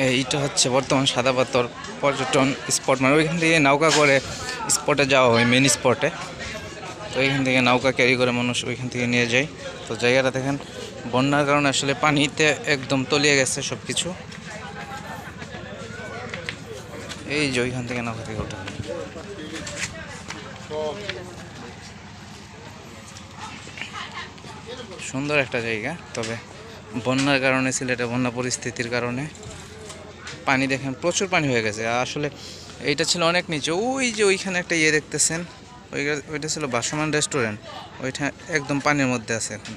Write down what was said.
এইটা হচ্ছে বর্তমান সাদা পাথর পর্যটন স্পট, মানে ওইখান থেকে নৌকা করে স্পটে যাওয়া হয়, মেন স্পটে। তো এইখান থেকে নৌকা ক্যারি করে মানুষ ওইখান থেকে নিয়ে যায়। তো জায়গাটা দেখেন বন্যার কারণে আসলে পানিতে একদম তলিয়ে গেছে সব কিছু। এই যে ওইখান থেকে নৌকা থেকে ওঠা সুন্দর একটা জায়গা। তবে বন্যার কারণে, সিলেটে বন্যা পরিস্থিতির কারণে পানি দেখেন প্রচুর পানি হয়ে গেছে। আসলে এইটা ছিল অনেক নিচে, ওই যে ওইখানে একটা দেখতেছেন, ওইটা ছিল ভাসমান রেস্টুরেন্ট, ওইটা একদম পানির মধ্যে আছে এখন।